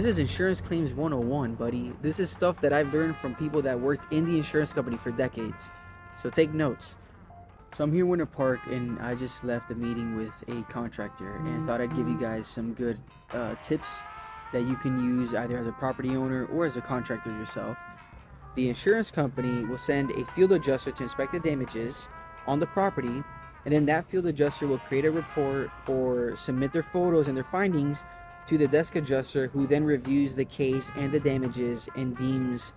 is insurance claims 101, buddy. This is stuff that I've learned from people that worked in the insurance company for decades. So take notes. So I'm here in Winter Park, and I just left a meeting with a contractor and thought I'd give you guys some good tips that you can use either as a property owner or as a contractor yourself. The insurance company will send a field adjuster to inspect the damages on the property, and then that field adjuster will create a report or submit their photos and their findings to the desk adjuster, who then reviews the case and the damages and deems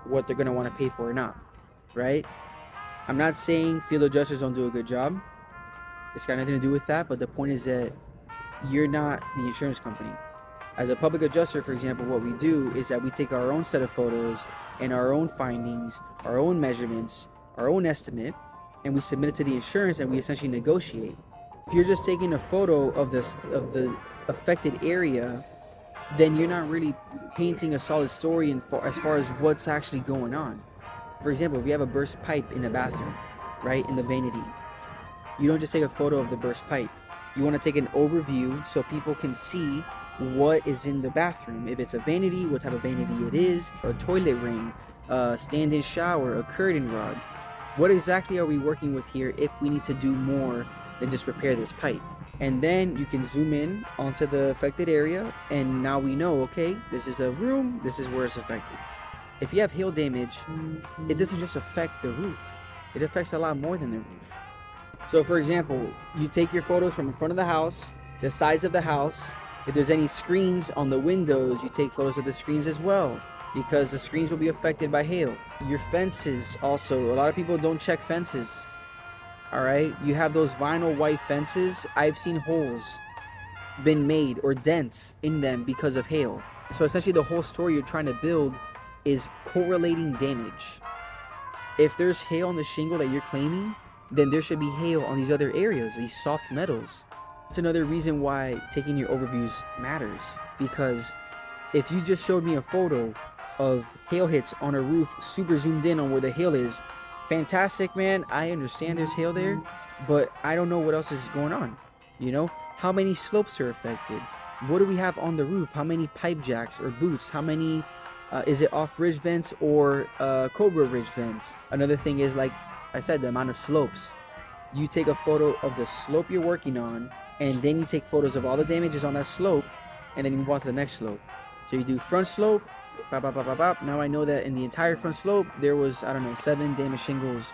what they're going to want to pay for or not, right? I'm not saying field adjusters don't do a good job. It's got nothing to do with that, but the point is that you're not the insurance company. As a public adjuster, for example, what we do is that we take our own set of photos and our own findings, our own measurements, our own estimate, and we submit it to the insurance, and we essentially negotiate. If you're just taking a photo of the affected area, then you're not really painting a solid story as far as what's actually going on. For example, if you have a burst pipe in a bathroom, right, in the vanity, you don't just take a photo of the burst pipe. You want to take an overview so people can see what is in the bathroom. If it's a vanity, what type of vanity it is, a toilet ring, a stand-in shower, a curtain rod. What exactly are we working with here if we need to do more than just repair this pipe? And then you can zoom in onto the affected area, and now we know, okay, this is a room, this is where it's affected. If you have hail damage, it doesn't just affect the roof. It affects a lot more than the roof. So for example, you take your photos from in front of the house, the sides of the house. If there's any screens on the windows, you take photos of the screens as well, because the screens will be affected by hail. Your fences also, a lot of people don't check fences. All right, you have those vinyl white fences. I've seen holes been made or dents in them because of hail. So essentially the whole story you're trying to build is correlating damage. If there's hail on the shingle that you're claiming, then there should be hail on these other areas, these soft metals. That's another reason why taking your overviews matters, because if you just showed me a photo of hail hits on a roof, super zoomed in on where the hail is, fantastic, man. I understand there's hail there, but I don't know what else is going on. You know, how many slopes are affected? What do we have on the roof? How many pipe jacks or boots? How many, is it off ridge vents or cobra ridge vents? Another thing is, like I said, the amount of slopes. You take a photo of the slope you're working on, and then you take photos of all the damages on that slope, and then you move on to the next slope. So you do front slope, bop, bop, bop, bop, bop. Now I know that in the entire front slope there was, I don't know, 7 damaged shingles.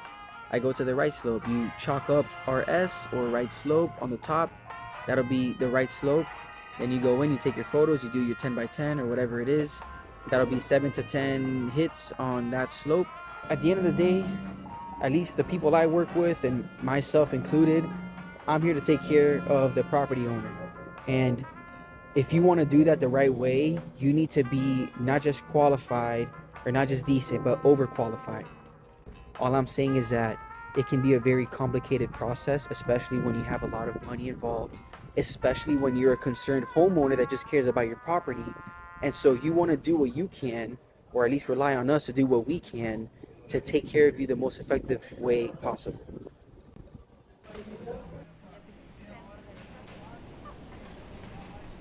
I go to the right slope. You chalk up RS, or right slope, on the top. That'll be the right slope. Then you go in, you take your photos, you do your 10 by 10 or whatever it is. That'll be 7 to 10 hits on that slope. At the end of the day, at least the people I work with, and myself included, I'm here to take care of the property owner. And if you want to do that the right way, you need to be not just qualified or not just decent, but overqualified. All I'm saying is that it can be a very complicated process, especially when you have a lot of money involved, especially when you're a concerned homeowner that just cares about your property. And so you want to do what you can, or at least rely on us to do what we can, to take care of you the most effective way possible.